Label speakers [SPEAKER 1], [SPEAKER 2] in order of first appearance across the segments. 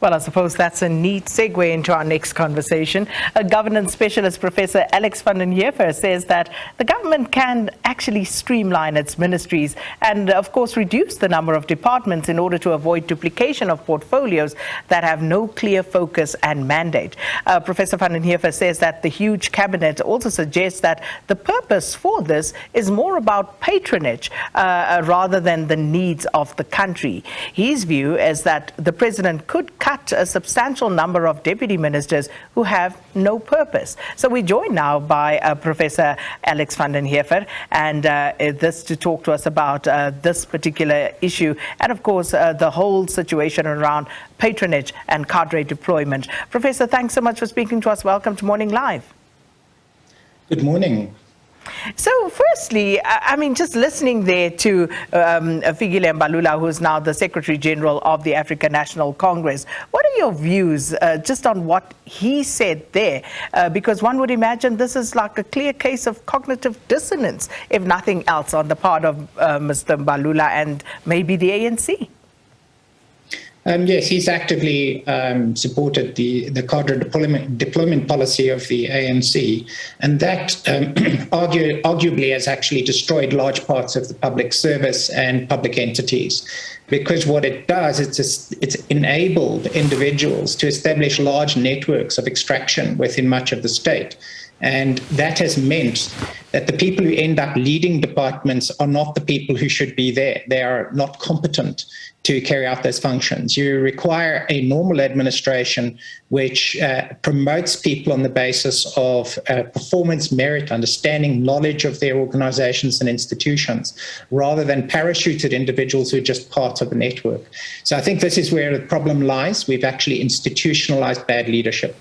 [SPEAKER 1] Well, I suppose that's a neat segue into our next conversation. A governance specialist, Professor Alex van den Heever, says that the government can actually streamline its ministries and, of course, reduce the number of departments in order to avoid duplication of portfolios that have no clear focus and mandate. Professor van den Heever says that the huge cabinet also suggests that the purpose for this is more about patronage rather than the needs of the country. His view is that the president could cut a substantial number of deputy ministers who have no purpose. So we're joined now by Professor Alex van den Heever, and this to talk to us about this particular issue and, of course, the whole situation around patronage and cadre deployment. Professor, thanks so much for speaking to us. Welcome to Morning Live.
[SPEAKER 2] Good morning.
[SPEAKER 1] So firstly, I mean, just listening there to Fikile Mbalula, who's now the Secretary General of the African National Congress, what are your views just on what he said there? Because one would imagine this is like a clear case of cognitive dissonance, if nothing else, on the part of Mr. Mbalula and maybe the ANC.
[SPEAKER 2] Yes, he's actively supported the cadre deployment policy of the ANC, and that arguably has actually destroyed large parts of the public service and public entities. Because what it does, it's enabled individuals to establish large networks of extraction within much of the state. And that has meant that the people who end up leading departments are not the people who should be there. They are not competent to carry out those functions. You require a normal administration which promotes people on the basis of performance, merit, understanding, knowledge of their organizations and institutions, rather than parachuted individuals who are just part of the network. So I think this is where the problem lies. We've actually institutionalized bad leadership.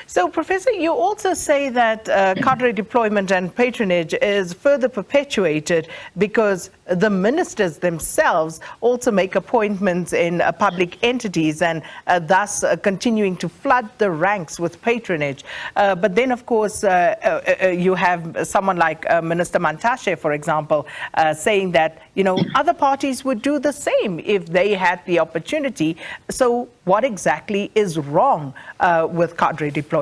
[SPEAKER 1] So, Professor, you also say that cadre deployment and patronage is further perpetuated because the ministers themselves also make appointments in public entities and thus continuing to flood the ranks with patronage. But then, of course, you have someone like Minister Mantashe, for example, saying that, you know, other parties would do the same if they had the opportunity. So what exactly is wrong with cadre deployment?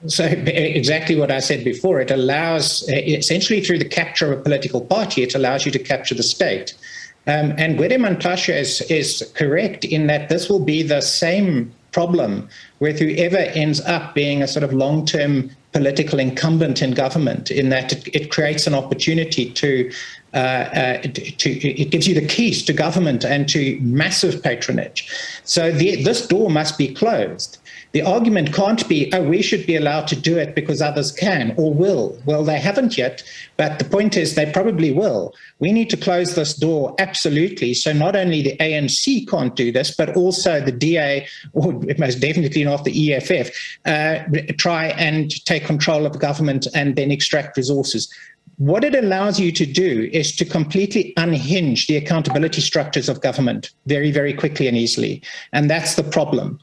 [SPEAKER 2] So exactly what I said before, it allows, essentially through the capture of a political party, it allows you to capture the state. And Gwede Mantashe is correct in that this will be the same problem with whoever ends up being a sort of long-term political incumbent in government, in that it creates an opportunity it gives you the keys to government and to massive patronage. So this door must be closed. The argument can't be, oh, we should be allowed to do it because others can or will. Well, they haven't yet, but the point is they probably will. We need to close this door, absolutely. So not only the ANC can't do this, but also the DA, or most definitely not the EFF, try and take control of government and then extract resources. What it allows you to do is to completely unhinge the accountability structures of government very, very quickly and easily. And that's the problem.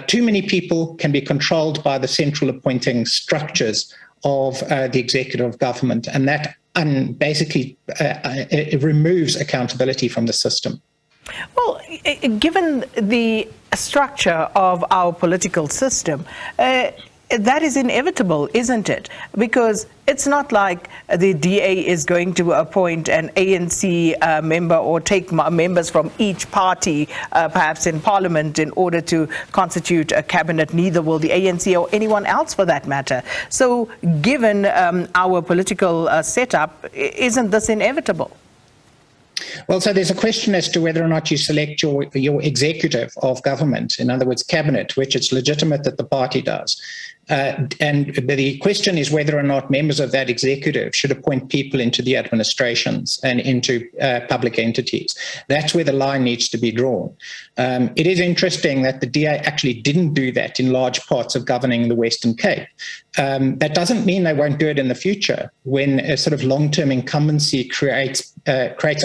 [SPEAKER 2] Too many people can be controlled by the central appointing structures of the executive government. And that basically it removes accountability from the system.
[SPEAKER 1] Well, given the structure of our political system, that is inevitable, isn't it? Because it's not like the DA is going to appoint an ANC member or take members from each party, perhaps in parliament, in order to constitute a cabinet. Neither will the ANC or anyone else for that matter. So given our political setup, isn't this inevitable?
[SPEAKER 2] Well, so there's a question as to whether or not you select your executive of government, in other words, cabinet, which it's legitimate that the party does. And the question is whether or not members of that executive should appoint people into the administrations and into public entities. That's where the line needs to be drawn. It is interesting that the DA actually didn't do that in large parts of governing the Western Cape. That doesn't mean they won't do it in the future when a sort of long-term incumbency creates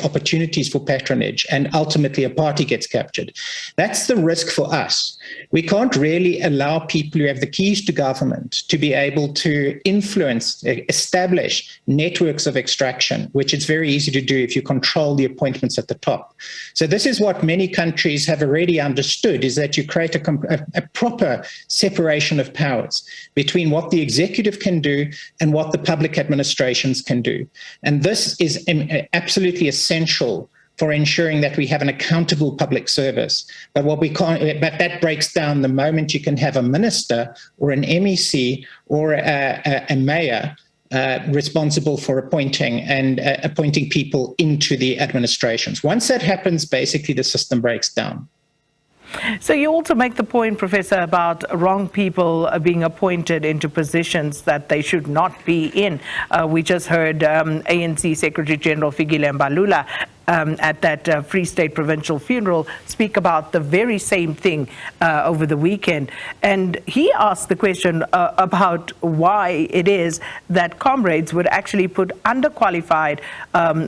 [SPEAKER 2] opportunities for patronage and ultimately a party gets captured. That's the risk for us. We can't really allow people who have the keys to government government to be able to influence, establish networks of extraction, which it's very easy to do if you control the appointments at the top. So this is what many countries have already understood, is that you create a proper separation of powers between what the executive can do and what the public administrations can do. And this is absolutely essential for ensuring that we have an accountable public service. But that breaks down the moment you can have a minister or an MEC or a mayor responsible for appointing people into the administrations. Once that happens, basically the system breaks down.
[SPEAKER 1] So you also make the point, Professor, about wrong people being appointed into positions that they should not be in. We just heard ANC Secretary General Fikile Mbalula at that Free State provincial funeral speak about the very same thing over the weekend. And he asked the question about why it is that comrades would actually put underqualified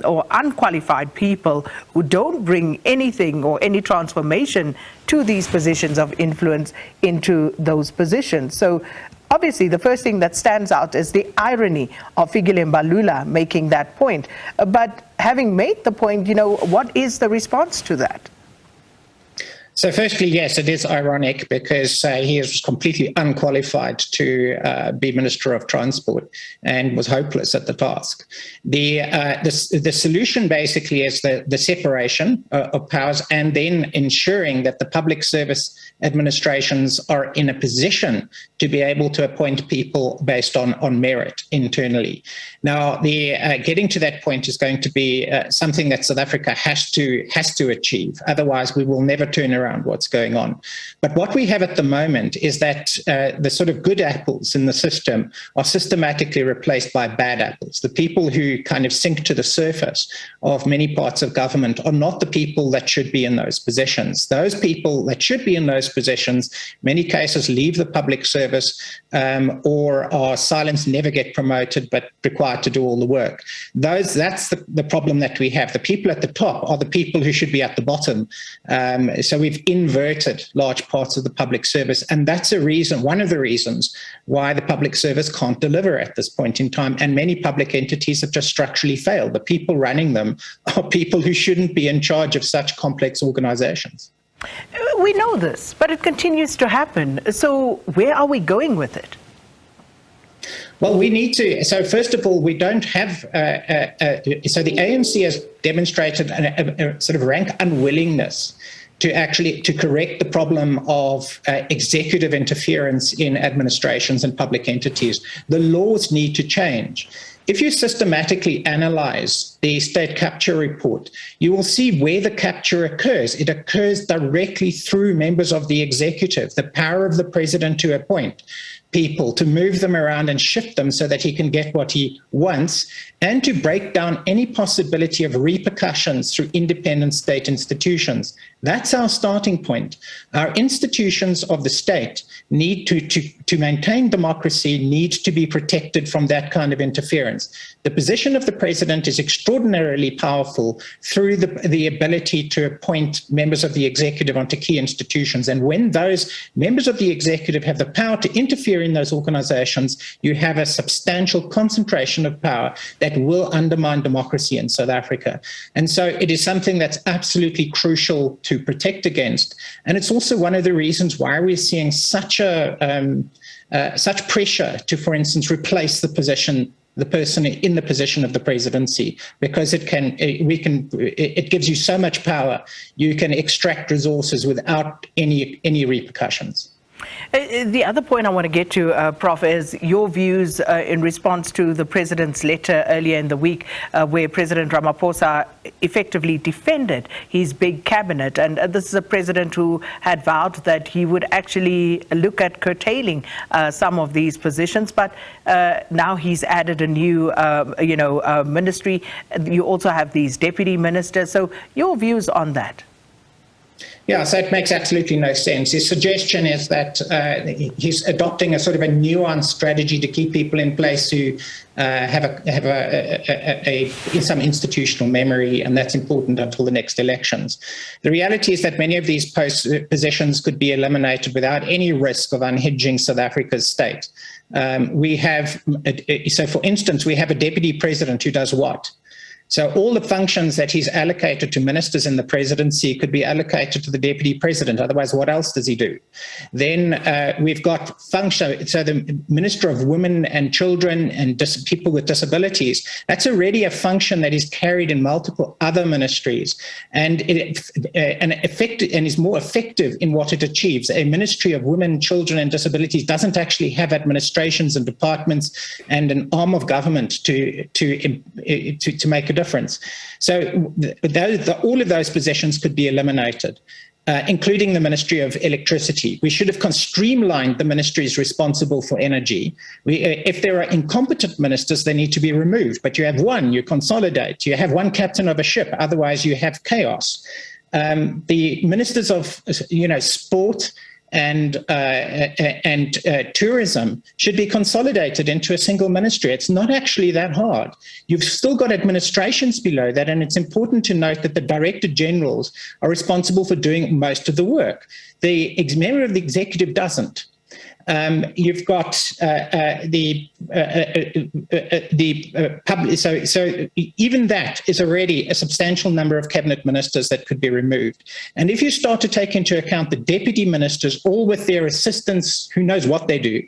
[SPEAKER 1] or unqualified people who don't bring anything or any transformation to these positions of influence into those positions. So obviously, the first thing that stands out is the irony of Fikile Mbalula making that point. But having made the point, what is the response to that?
[SPEAKER 2] So firstly, yes, it is ironic because he is completely unqualified to be Minister of Transport and was hopeless at the task. The solution basically is the separation of powers and then ensuring that the public service administrations are in a position to be able to appoint people based on merit internally. Now, getting to that point is going to be something that South Africa has to achieve. Otherwise, we will never turn around what's going on. But what we have at the moment is that the sort of good apples in the system are systematically replaced by bad apples. The people who kind of sink to the surface of many parts of government are not the people that should be in those positions. Those people that should be in those positions, many cases leave the public service or are silenced, never get promoted, but required to do all the work. That's the problem that we have. The people at the top are the people who should be at the bottom. So we've inverted large parts of the public service, and that's one of the reasons why the public service can't deliver at this point in time, and many public entities have just structurally failed. The people running them are people who shouldn't be in charge of such complex organizations.
[SPEAKER 1] We know this, but it continues to happen. So where are we going with it?
[SPEAKER 2] Well, we need to. So first of all, we don't have. So the ANC has demonstrated a sort of rank unwillingness to correct the problem of executive interference in administrations and public entities. The laws need to change. If you systematically analyze the state capture report, you will see where the capture occurs. It occurs directly through members of the executive, the power of the president to appoint people, to move them around and shift them so that he can get what he wants, and to break down any possibility of repercussions through independent state institutions. That's our starting point. Our institutions of the state need to maintain democracy, need to be protected from that kind of interference. The position of the president is extraordinarily powerful through the ability to appoint members of the executive onto key institutions. And when those members of the executive have the power to interfere in those organizations, you have a substantial concentration of power that will undermine democracy in South Africa. And so it is something that's absolutely crucial to protect against. And it's also one of the reasons why we're seeing such pressure to, for instance, replace the person in the position of the presidency, because it gives you so much power. You can extract resources without any repercussions.
[SPEAKER 1] The other point I want to get to, Prof, is your views in response to the president's letter earlier in the week, where President Ramaphosa effectively defended his big cabinet. And this is a president who had vowed that he would actually look at curtailing some of these positions. But now he's added a new, ministry. You also have these deputy ministers. So your views on that?
[SPEAKER 2] Yeah, so it makes absolutely no sense. His suggestion is that he's adopting a sort of a nuanced strategy to keep people in place who have some institutional memory, and that's important until the next elections. The reality is that many of these positions could be eliminated without any risk of unhinging South Africa's state. So for instance, we have a deputy president who does what? So all the functions that he's allocated to ministers in the presidency could be allocated to the deputy president. Otherwise, what else does he do? Then we've got so the Minister of Women and Children and people with disabilities, that's already a function that is carried in multiple other ministries and is more effective in what it achieves. A Ministry of Women, Children and Disabilities doesn't actually have administrations and departments and an arm of government to make a difference. So all of those positions could be eliminated, including the Ministry of Electricity. We should have streamlined the ministries responsible for energy. If there are incompetent ministers, they need to be removed. But you have one, you consolidate. You have one captain of a ship. Otherwise, you have chaos. The ministers of sport and tourism should be consolidated into a single ministry. It's not actually that hard. You've still got administrations below that, and it's important to note that the director generals are responsible for doing most of the work. The member of the executive doesn't. You've got so even that is already a substantial number of cabinet ministers that could be removed. And if you start to take into account the deputy ministers, all with their assistants, who knows what they do,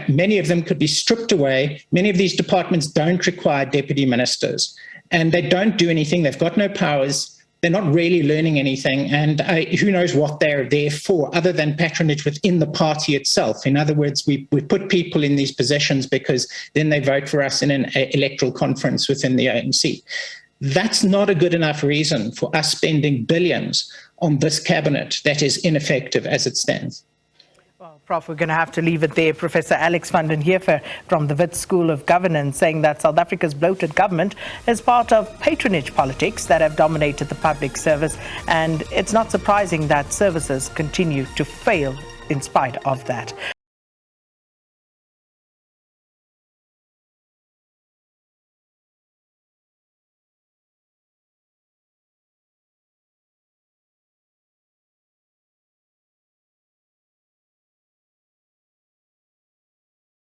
[SPEAKER 2] many of them could be stripped away. Many of these departments don't require deputy ministers, and they don't do anything. They've got no powers. They're not really learning anything, and who knows what they're there for other than patronage within the party itself. In other words, we put people in these positions because then they vote for us in an electoral conference within the ANC. That's not a good enough reason for us spending billions on this cabinet that is ineffective as it stands.
[SPEAKER 1] Well, Prof, we're going to have to leave it there. Professor Alex van den Heever from the Wits School of Governance saying that South Africa's bloated government is part of patronage politics that have dominated the public service, and it's not surprising that services continue to fail in spite of that.